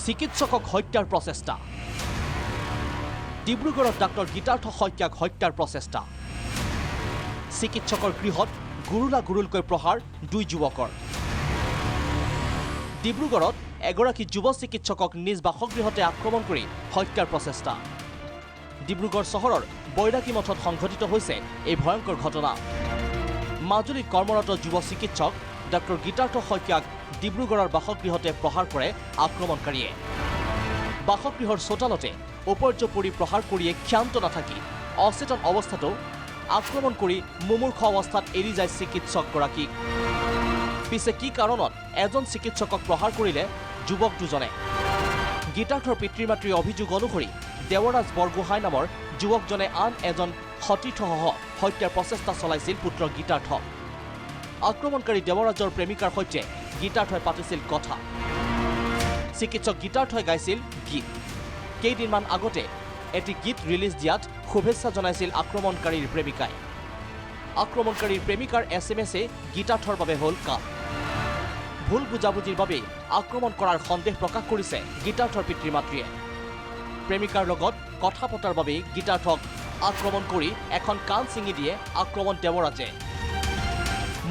চিকিৎসকক হত্যাৰ প্ৰচেষ্টা ডিব্ৰুগড়ত ডাক্তৰ গীতাৰ্থ শইকীয়াক হত্যাৰ প্ৰচেষ্টা চিকিৎসকৰ গৃহত গুৰুলকৈ প্ৰহাৰ দুই যুৱকৰ ডিব্ৰুগড়ত এগৰাকী যুৱ চিকিৎসকক নিজ বাসগৃহতে আক্ৰমণ কৰি হত্যাৰ প্ৰচেষ্টা ডিব্ৰুগড় চহৰৰ বৈৰাগী মঠত সংঘটিত হৈছে এই ভয়ংকৰ ঘটনা মাজুলীত কৰ্মৰত যুৱ চিকিৎসক ডাক্তৰ গীতাৰ্থ শইকীয়াক ডিব্ৰুগড়ৰ বাসগৃহতে প্ৰহাৰ কৰে আক্ৰমণকাৰীয়ে বাসগৃহৰ চোতালতে উপৰ্যপৰি প্ৰহাৰ কৰিয়ে ক্ষান্ত নাথাকি অচেতন অৱস্থাতো আক্ৰমণ কৰি মুমূৰ্ষ অৱস্থাত এৰি যায় চিকিৎসকগৰাকীক পিছে কি কাৰণত এজন চিকিৎসকক প্ৰহাৰ কৰিলে যুৱক দুজনে গীতাৰ্থৰ পিতৃ মাতৃৰ অভিযোগ অনুসৰি দেৱৰাজ বৰগোহাঁই নামৰ যুৱকজনে আন এজন সতীৰ্থসহ হত্যাৰ প্ৰচেষ্টা চলাইছিল পুত্ৰ গীতাৰ্থক আক্ৰমণকাৰী দেৱৰাজৰ প্ৰেমিকাৰ সৈতে গীতাৰ্থই পাতিছিল কথা চিকিৎসক গীতাৰ্থই গাইছিল গীত কেইদিনমান আগতে এটি গীত ৰিলিজ দিয়াত শুভেচ্ছা জনাইছিল আক্ৰমণকাৰীৰ প্ৰেমিকাই আক্ৰমণকাৰীৰ প্ৰেমিকাৰ SMS-এ গীতাৰ্থৰ বাবে হ'ল কাম ভুল বুজাবুজিৰ বাবে আক্ৰমণ কৰাৰ সন্দেহ প্ৰকাশ কৰিছে গীতাৰ্থৰ পিতৃ মাতৃয়ে প্ৰেমিকাৰ লগত কথা পতাৰ বাবে গীতাৰ্থক আক্ৰমণ কৰি এখন কাণ ছিঙি দিয়ে আক্ৰমণ দেৱৰাজে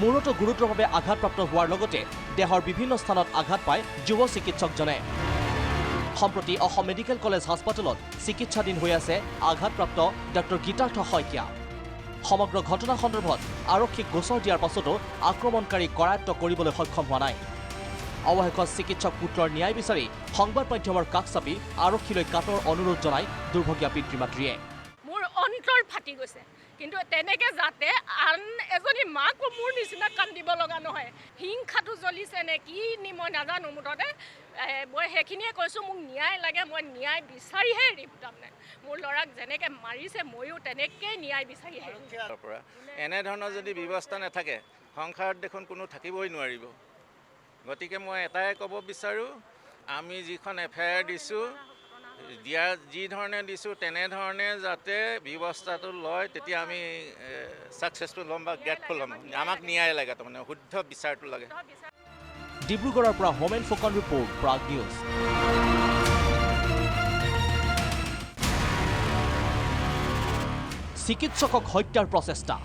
মূৰত গুৰুতৰভাৱে আঘাতপ্ৰাপ্ত হোৱাৰ লগতে দেহৰ বিভিন্ন স্থানত আঘাত পায় যুৱ চিকিৎসকজনে সম্প্ৰতি অসম মেডিকেল কলেজ হাস্পতালত চিকিৎসাধীন হৈ আছে আঘাতপ্ৰাপ্ত ডাক্তৰ গীতাৰ্থ শইকীয়া সমগ্ৰ ঘটনা সন্দৰ্ভত আৰক্ষীক গোচৰ দিয়াৰ পাছতো আক্ৰমণকাৰী কৰায়ত্ব কৰিবলৈ সক্ষম হোৱা নাই অৱশেষত চিকিৎসক পুত্ৰৰ ন্যায় বিচাৰি সংবাদ মাধ্যমৰ কাষ চাপি আৰক্ষীলৈ কাটৰ অনুৰোধ জনাই দুৰ্ভগীয়া পিতৃ মাতৃয়ে মোৰ অন্তৰ ফাটি গৈছে কিন্তু তেনেকে যাতে আন এজনী মাকো মোৰ নিচিনা কান্দিব লগা নহয় হিংসাটো জ্বলিছে নে কি নি মই নাজানো মুঠতে মই সেইখিনিয়ে কৈছোঁ মোক ন্যায় লাগে মই ন্যায় বিচাৰিহে এৰিম তাৰমানে মোৰ ল'ৰাক যেনেকৈ মাৰিছে ময়ো তেনেকৈ ন্যায় বিচাৰিহে এনেধৰণৰ যদি ব্যৱস্থা নাথাকে সংসাৰত দেখোন কোনো থাকিবই নোৱাৰিব গতিকে মই এটাই ক'ব বিচাৰোঁ আমি যিখন FIR দিছোঁ দিয়া যি ধৰণে দিছোঁ তেনেধৰণে যাতে ব্যৱস্থাটো লয় তেতিয়া আমি ছাকচেছফুল হ'ম বা গ্ৰেটফুল হ'ম আমাক ন্যায় লাগে তাৰমানে শুদ্ধ বিচাৰটো লাগে ডিব্ৰুগড়ৰ পৰা হোমেন ফুকন ৰিপৰ্ট প্ৰাগ নিউজ চিকিৎসকক হত্যাৰ প্ৰচেষ্টা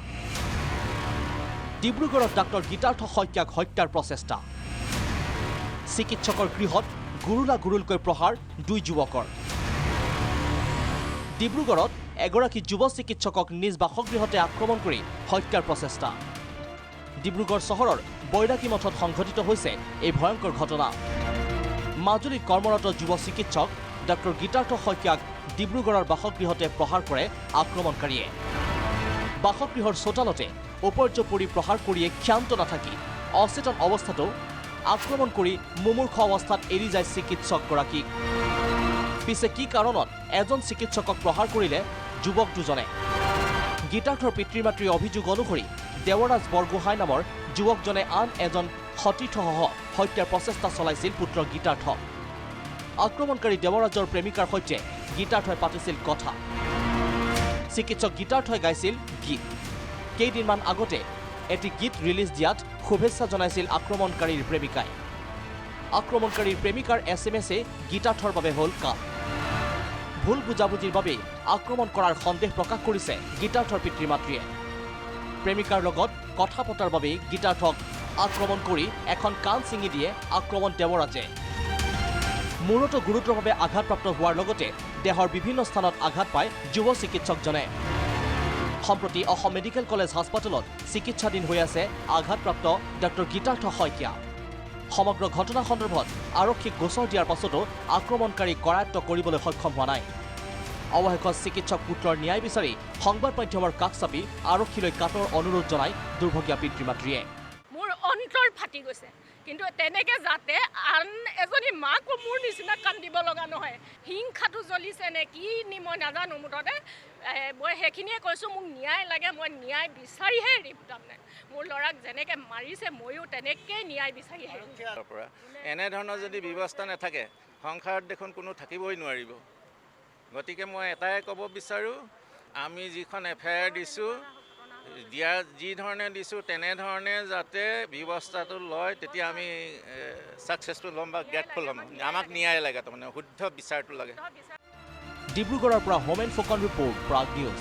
ডিব্ৰুগড়ত ডাক্তৰ গীতাৰ্থ শইকীয়াক হত্যাৰ প্ৰচেষ্টা চিকিৎসকৰ গৃহত গুৰুলকৈ প্ৰহাৰ দুই যুৱকৰ ডিব্ৰুগড়ত এগৰাকী যুৱ চিকিৎসকক নিজ বাসগৃহতে আক্ৰমণ কৰি হত্যাৰ প্ৰচেষ্টা ডিব্ৰুগড় চহৰৰ বৈৰাগী মঠত সংঘটিত হৈছে এই ভয়ংকৰ ঘটনা মাজুলীত কৰ্মৰত যুৱ চিকিৎসক ডাক্তৰ গীতাৰ্থ শইকীয়াক ডিব্ৰুগড়ৰ বাসগৃহতে প্ৰহাৰ কৰে আক্ৰমণকাৰীয়ে বাসগৃহৰ চোতালতে উপৰ্যপৰি প্ৰহাৰ কৰিয়ে ক্ষান্ত নাথাকি অচেতন অৱস্থাতো আক্ৰমণ কৰি মুমূৰ্ষ অৱস্থাত এৰি যায় চিকিৎসকগৰাকীক পিছে কি কাৰণত এজন চিকিৎসকক প্ৰহাৰ কৰিলে যুৱক দুজনে গীতাৰ্থৰ পিতৃ মাতৃৰ অভিযোগ অনুসৰি দেৱৰাজ বৰগোহাঁই নামৰ যুৱকজনে আন এজন সতীৰ্থসহ হত্যাৰ প্ৰচেষ্টা চলাইছিল পুত্ৰ গীতাৰ্থক আক্ৰমণকাৰী দেৱৰাজৰ প্ৰেমিকাৰ সৈতে গীতাৰ্থই পাতিছিল কথা চিকিৎসক গীতাৰ্থই গাইছিল গীত কেইদিনমান আগতে এটি গীত ৰিলিজ দিয়াত শুভেচ্ছা জনাইছিল আক্ৰমণকাৰীৰ প্ৰেমিকাই আক্ৰমণকাৰীৰ প্ৰেমিকাৰ SMS-এ গীতাৰ্থৰ বাবে হ'ল কাম ভুল বুজাবুজিৰ বাবে আক্ৰমণ কৰাৰ সন্দেহ প্ৰকাশ কৰিছে গীতাৰ্থৰ পিতৃ মাতৃয়ে প্ৰেমিকাৰ লগত কথা পতাৰ বাবে গীতাৰ্থক আক্ৰমণ কৰি এখন কাণ ছিঙি দিয়ে আক্ৰমণ দেৱৰাজে মূৰত গুৰুতৰভাৱে আঘাতপ্ৰাপ্ত হোৱাৰ লগতে দেহৰ বিভিন্ন স্থানত আঘাত পায় যুৱ চিকিৎসকজনে সম্প্ৰতি অসম মেডিকেল কলেজ হাস্পতালত চিকিৎসাধীন হৈ আছে আঘাতপ্ৰাপ্ত ডাক্তৰ গীতাৰ্থ শইকীয়া সমগ্ৰ ঘটনা সন্দৰ্ভত আৰক্ষীক গোচৰ দিয়াৰ পাছতো আক্ৰমণকাৰী কৰায়ত্ব কৰিবলৈ সক্ষম হোৱা নাই অৱশেষত চিকিৎসক পুত্ৰৰ ন্যায় বিচাৰি সংবাদ মাধ্যমৰ কাষ চাপি আৰক্ষীলৈ কাটৰ অনুৰোধ জনাই দুৰ্ভগীয়া পিতৃ মাতৃয়ে মোৰ অন্তৰ ফাটি গৈছে কিন্তু তেনেকে যাতে আন এজনী মাকো মোৰ নিচিনা কান্দিব লগা নহয় হিংসাটো জ্বলিছে নে কি নি মই নাজানো মুঠতে মই সেইখিনিয়ে কৈছোঁ মোক ন্যায় লাগে মই ন্যায় বিচাৰিহে এৰিম তাৰমানে মোৰ ল'ৰাক যেনেকৈ মাৰিছে ময়ো তেনেকৈ ন্যায় বিচাৰিহে এৰিম এনেধৰণৰ যদি ব্যৱস্থা নাথাকে সংসাৰত দেখোন কোনো থাকিবই নোৱাৰিব গতিকে মই এটাই ক'ব বিচাৰোঁ আমি যিখন FIR দিছোঁ দিয়া যি ধৰণে দিছোঁ তেনেধৰণে যাতে ব্যৱস্থাটো লয়, তেতিয়া আমি ছাকচেছফুল হ'ম বা গ্ৰেটফুল হ'ম। আমাক ন্যায় লাগে, তাৰমানে শুদ্ধ বিচাৰটো লাগে। ডিব্ৰুগড়ৰ পৰা হোমেন ফুকন ৰিপৰ্ট, প্ৰাগ নিউজ।